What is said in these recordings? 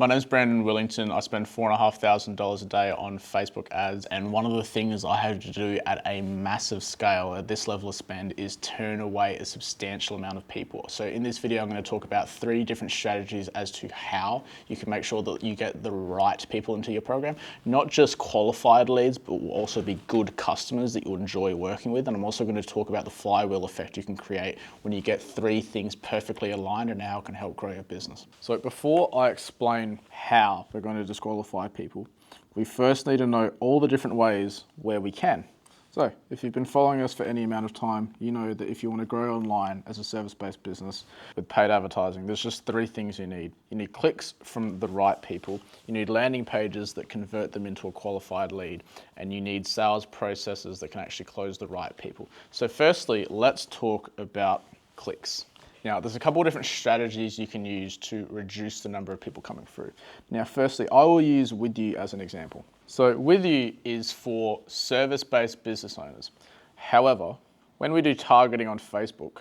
My name's Brandon Willington. I spend $4,500 a day on Facebook ads, and one of the things I have to do at a massive scale at this level of spend is turn away a substantial amount of people. So in this video, I'm going to talk about 3 different strategies as to how you can make sure that you get the right people into your program, not just qualified leads, but will also be good customers that you enjoy working with. And I'm also going to talk about the flywheel effect you can create when you get 3 things perfectly aligned and how it can help grow your business. So before I explain how we're going to disqualify people, we first need to know all the different ways where we can. So if you've been following us for any amount of time, you know that if you want to grow online as a service-based business with paid advertising, there's just 3 things you need. You need clicks from the right people, you need landing pages that convert them into a qualified lead, and you need sales processes that can actually close the right people. So firstly, let's talk about clicks. Now, there's a couple of different strategies you can use to reduce the number of people coming through. Now, firstly, I will use With You as an example. So With You is for service-based business owners. However, when we do targeting on Facebook,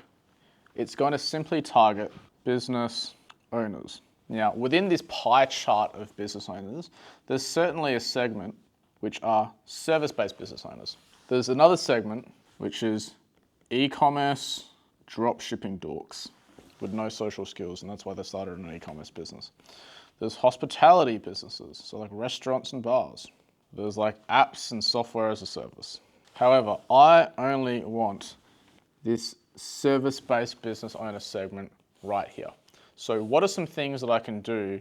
it's going to simply target business owners. Now, within this pie chart of business owners, there's certainly a segment which are service-based business owners. There's another segment which is e-commerce dropshipping dorks with no social skills, and that's why they started an e-commerce business. There's hospitality businesses, so like restaurants and bars. There's like apps and software as a service. However, I only want this service-based business owner segment right here. So what are some things that I can do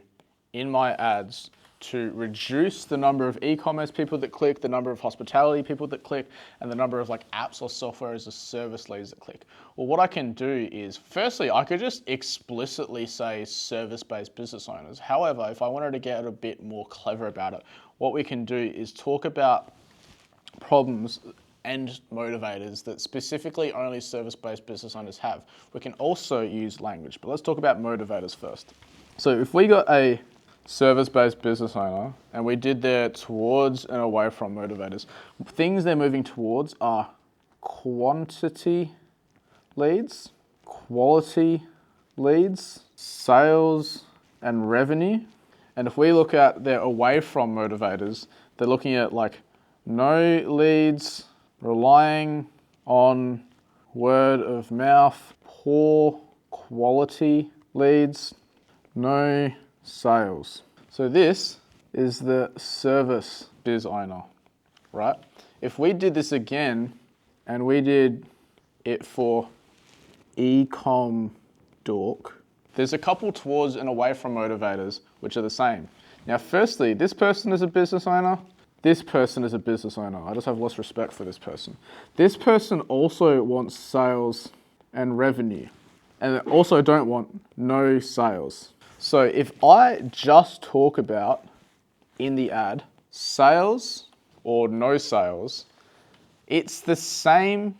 in my ads to reduce the number of e-commerce people that click, the number of hospitality people that click, and the number of like apps or software as a service leads that click? Well, what I can do is, firstly, I could just explicitly say service-based business owners. However, if I wanted to get a bit more clever about it, what we can do is talk about problems and motivators that specifically only service-based business owners have. We can also use language, but let's talk about motivators first. So if we got a service-based business owner and we did their towards and away from motivators, things they're moving towards are quantity leads, quality leads, sales and revenue. And if we look at their away from motivators, they're looking at like no leads, relying on word of mouth, poor quality leads, no sales. So this is the service biz owner, right? If we did this again and we did it for e-com dork, there's a couple towards and away from motivators which are the same. Now, firstly, this person is a business owner. This person is a business owner. I just have less respect for this person. This person also wants sales and revenue, and they also don't want no sales. So if I just talk about in the ad sales or no sales, it's the same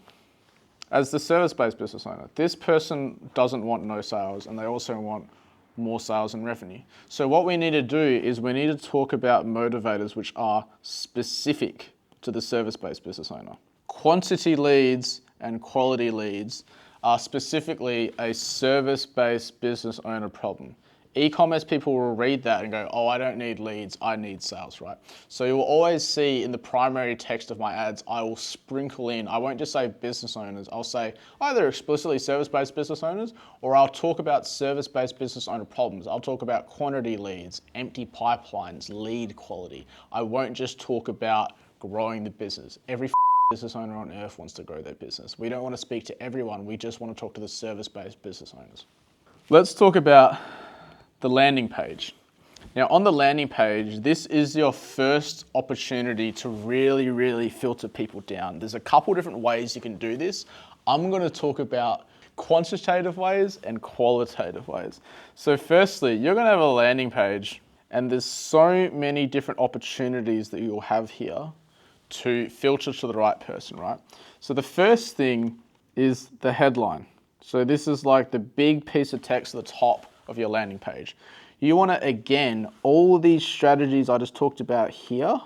as the service-based business owner. This person doesn't want no sales, and they also want more sales and revenue. So what we need to do is we need to talk about motivators which are specific to the service-based business owner. Quantity leads and quality leads are specifically a service-based business owner problem. E-commerce people will read that and go, oh, I don't need leads, I need sales, right? So you will always see in the primary text of my ads, I will sprinkle in, I won't just say business owners, I'll say either explicitly service-based business owners, or I'll talk about service-based business owner problems. I'll talk about quantity leads, empty pipelines, lead quality. I won't just talk about growing the business. Every business owner on earth wants to grow their business. We don't want to speak to everyone, we just want to talk to the service-based business owners. Let's talk about the landing page. Now on the landing page, this is your first opportunity to really filter people down. There's a couple different ways you can do this. I'm going to talk about quantitative ways and qualitative ways. So firstly, you're going to have a landing page and there's so many different opportunities that you'll have here to filter to the right person, right? So the first thing is the headline. So this is like the big piece of text at the top of your landing page. You want to, again, all these strategies I just talked about here,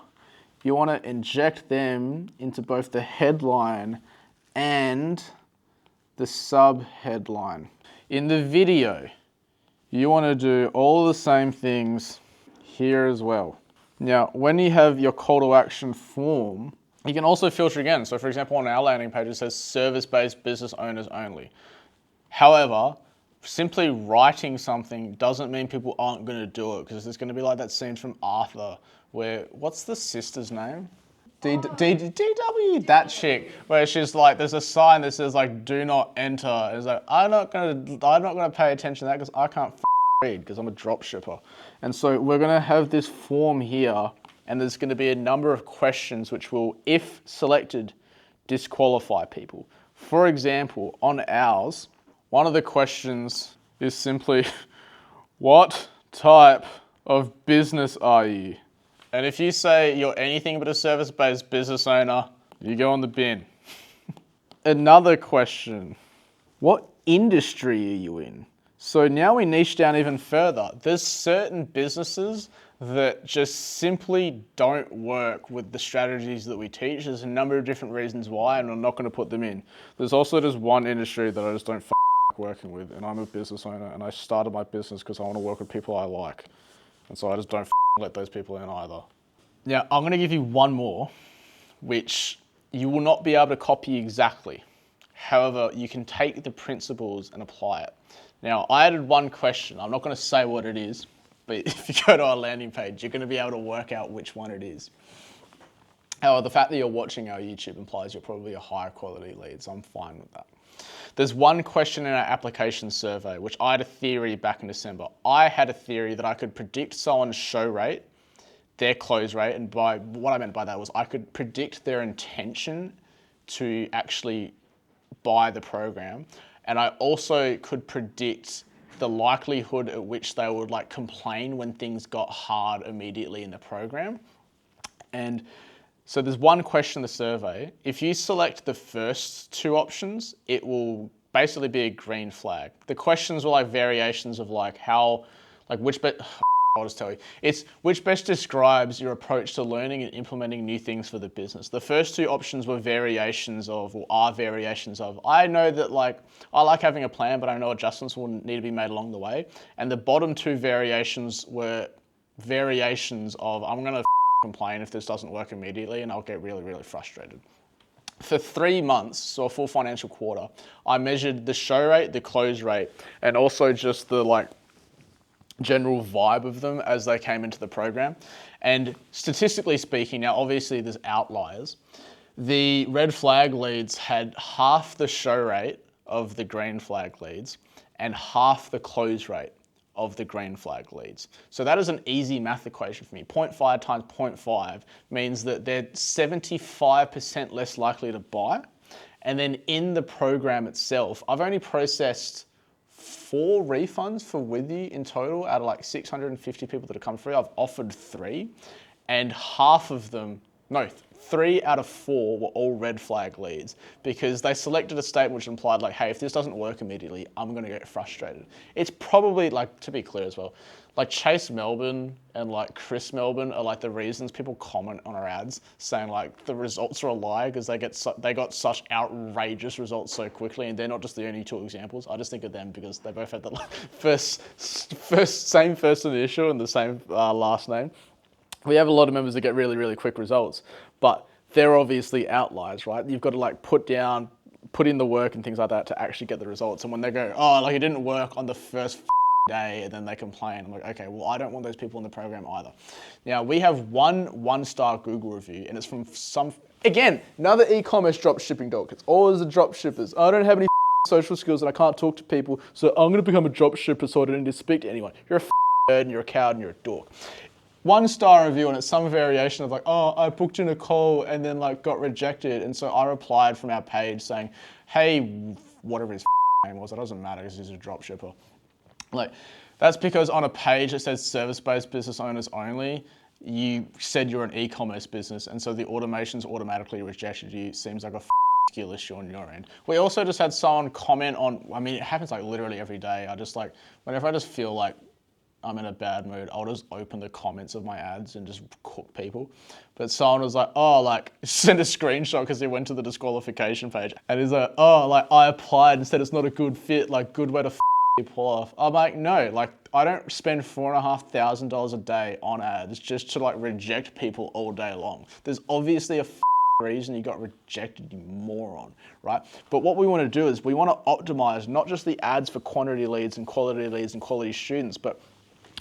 you want to inject them into both the headline and the sub-headline. In the video, you want to do all the same things here as well. Now, when you have your call to action form, you can also filter again. So for example, on our landing page, it says service-based business owners only. However, simply writing something doesn't mean people aren't going to do it, because there's going to be like that scene from Arthur where, what's the sister's name? DW, that chick, where she's like, there's a sign that says like, do not enter. And it's like, I'm not gonna pay attention to that because I can't read because I'm a drop shipper. And so we're gonna have this form here, and there's gonna be a number of questions which will, if selected, disqualify people. For example, on ours, one of the questions is simply, what type of business are you? And if you say you're anything but a service-based business owner, you go on the bin. Another question, what industry are you in? So now we niche down even further. There's certain businesses that just simply don't work with the strategies that we teach. There's a number of different reasons why, and I'm not going to put them in. There's also just one industry that I just don't working with, and I'm a business owner, and I started my business because I want to work with people I like. And so I just don't let those people in either. Now, I'm going to give you one more, which you will not be able to copy exactly. However, you can take the principles and apply it. Now, I added one question. I'm not going to say what it is, but if you go to our landing page, you're going to be able to work out which one it is. However, the fact that you're watching our YouTube implies you're probably a higher quality lead, so I'm fine with that. There's one question in our application survey, which I had a theory back in December. I had a theory that I could predict someone's show rate, their close rate, and by what I meant by that was I could predict their intention to actually buy the program. And I also could predict the likelihood at which they would like complain when things got hard immediately in the program. And so there's one question in the survey. If you select the first two options, it will basically be a green flag. The questions were like variations of like how, like I'll just tell you. It's which best describes your approach to learning and implementing new things for the business. The first two options were variations of, or are variations of, I know that like, I like having a plan, but I know adjustments will need to be made along the way. And the bottom two variations were variations of, I'm gonna complain if this doesn't work immediately and I'll get really, really frustrated. For 3 months, so a full financial quarter, I measured the show rate, the close rate, and also just the like general vibe of them as they came into the program. And statistically speaking, now obviously there's outliers, the red flag leads had half the show rate of the green flag leads and half the close rate of the green flag leads. So that is an easy math equation for me. 0.5 times 0.5 means that they're 75% less likely to buy. And then in the program itself, I've only processed 4 refunds for With You in total out of like 650 people that have come through. I've offered 3, and half of them, no, 3 out of 4 were all red flag leads because they selected a statement which implied like, hey, if this doesn't work immediately, I'm going to get frustrated. It's probably like, to be clear as well, like Chase Melbourne and like Chris Melbourne are like the reasons people comment on our ads saying like the results are a lie because they got such outrageous results so quickly, and they're not just the only 2 examples. I just think of them because they both had the same first initial and the same last name. We have a lot of members that get really, really quick results, but they're obviously outliers, right? You've got to like put in the work and things like that to actually get the results. And when they go, oh, like it didn't work on the first day, and then they complain, I'm like, okay, well, I don't want those people in the program either. Now, we have one-star Google review, and it's from again, another e-commerce drop shipping dog. It's always the drop shippers. I don't have any social skills and I can't talk to people, so I'm going to become a drop shipper so I don't need to speak to anyone. You're a nerd and you're a coward and you're a dork. 1-star review, and it's some variation of like, oh, I booked in a call and then like got rejected. And so I replied from our page saying, hey, whatever his name was, it doesn't matter because he's a drop shipper. Like, that's because on a page that says service-based business owners only, you said you're an e-commerce business, and so the automations automatically rejected you. Seems like a skill issue on your end. We also just had someone comment on, I mean, it happens like literally every day. I just like, whenever I just feel like I'm in a bad mood, I'll just open the comments of my ads and just cook people. But someone was like, oh, like, send a screenshot because he went to the disqualification page. And he's like, oh, like, I applied and said it's not a good fit, like, good way to pull off. I'm like, no, like I don't spend $4,500 a day on ads just to like reject people all day long. There's obviously a reason you got rejected, you moron, right? But what we want to do is we want to optimize not just the ads for quantity leads and quality students, but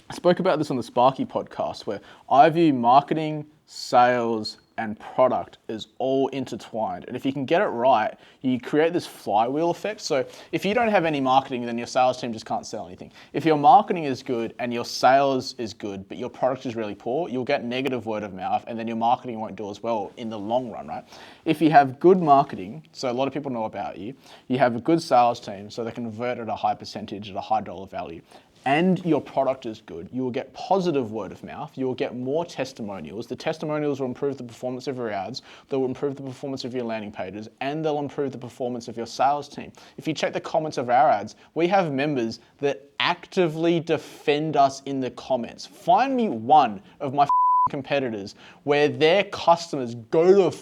I spoke about this on the Sparky podcast where I view marketing, sales, and product is all intertwined. And if you can get it right, you create this flywheel effect. So if you don't have any marketing, then your sales team just can't sell anything. If your marketing is good and your sales is good, but your product is really poor, you'll get negative word of mouth and then your marketing won't do as well in the long run, right? If you have good marketing, so a lot of people know about you, you have a good sales team, so they convert at a high percentage at a high dollar value, and your product is good, you will get positive word of mouth, you will get more testimonials. The testimonials will improve the performance of your ads, they'll improve the performance of your landing pages, and they'll improve the performance of your sales team. If you check the comments of our ads, we have members that actively defend us in the comments. Find me one of my competitors where their customers go to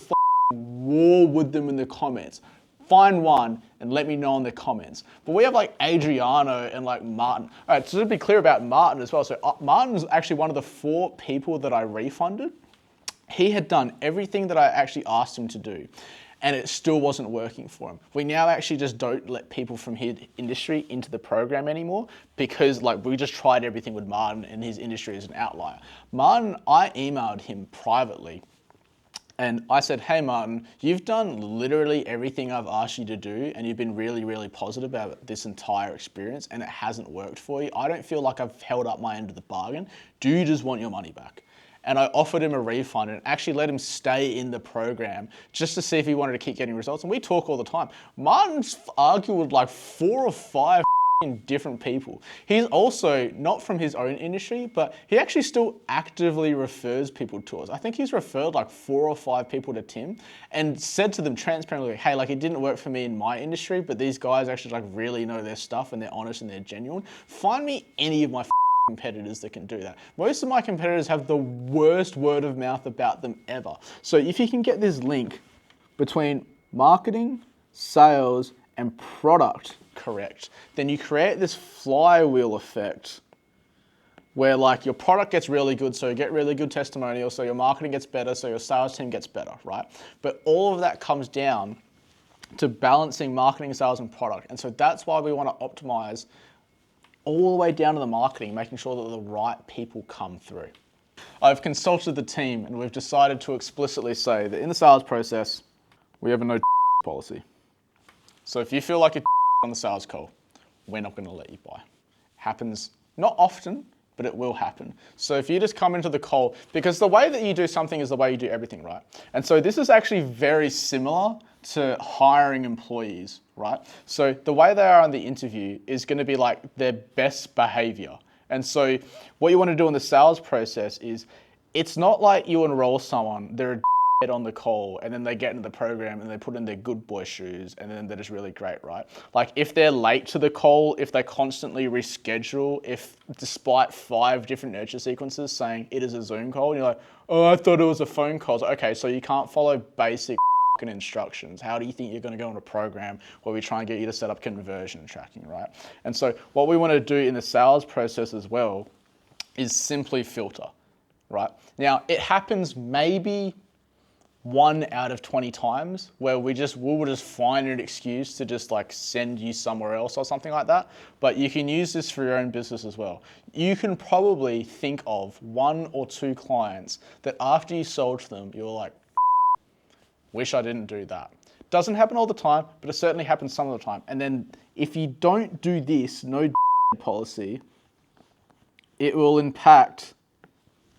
war with them in the comments. Find one and let me know in the comments. But we have like Adriano and like Martin. All right, so to be clear about Martin as well. So Martin's actually one of the 4 people that I refunded. He had done everything that I actually asked him to do, and it still wasn't working for him. We now actually just don't let people from his industry into the program anymore because like we just tried everything with Martin and his industry is an outlier. Martin, I emailed him privately and I said, hey Martin, you've done literally everything I've asked you to do and you've been really, really positive about this entire experience and it hasn't worked for you. I don't feel like I've held up my end of the bargain. Do you just want your money back? And I offered him a refund and actually let him stay in the program just to see if he wanted to keep getting results. And we talk all the time. Martin's argued with like 4 or 5 different people. He's also not from his own industry, but he actually still actively refers people to us. I think he's referred like 4 or 5 people to Tim and said to them transparently, hey, like it didn't work for me in my industry, but these guys actually like really know their stuff and they're honest and they're genuine. Find me any of my competitors that can do that. Most of my competitors have the worst word of mouth about them ever. So if you can get this link between marketing, sales, and product correct, then you create this flywheel effect where like your product gets really good, so you get really good testimonials, so your marketing gets better, so your sales team gets better, right? But all of that comes down to balancing marketing, sales, and product. And so that's why we want to optimize all the way down to the marketing, making sure that the right people come through. I've consulted the team and we've decided to explicitly say that in the sales process, we have a no policy. So if you feel like you're on the sales call, we're not going to let you buy. Happens not often, but it will happen. So if you just come into the call, because the way that you do something is the way you do everything, right? And so this is actually very similar to hiring employees, right? So the way they are on the interview is going to be like their best behavior. And so what you want to do in the sales process is it's not like you enroll someone, they're a on the call and then they get into the program and they put in their good boy shoes and then they're just really great, right? Like if they're late to the call, if they constantly reschedule, if despite 5 different nurture sequences saying it is a Zoom call and you're like, oh, I thought it was a phone call. So, okay, so you can't follow basic instructions. How do you think you're going to go on a program where we try and get you to set up conversion tracking, right? And so what we want to do in the sales process as well is simply filter, right? Now it happens maybe 1 out of 20 times where we will just find an excuse to just like send you somewhere else or something like that. But you can use this for your own business as well. You can probably think of 1 or 2 clients that after you sold to them, you're like, wish I didn't do that. Doesn't happen all the time, but it certainly happens some of the time. And then if you don't do this, no policy, it will impact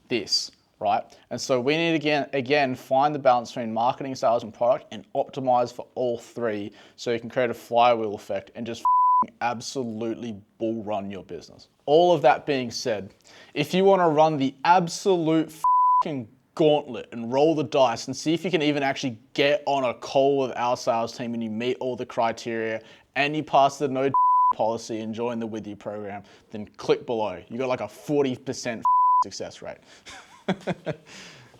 this. Right? And so we need to again find the balance between marketing, sales, and product and optimize for all 3 so you can create a flywheel effect and just absolutely bull run your business. All of that being said, if you want to run the absolute gauntlet and roll the dice and see if you can even actually get on a call with our sales team and you meet all the criteria and you pass the no policy and join the With You program, then click below. You got like a 40% success rate.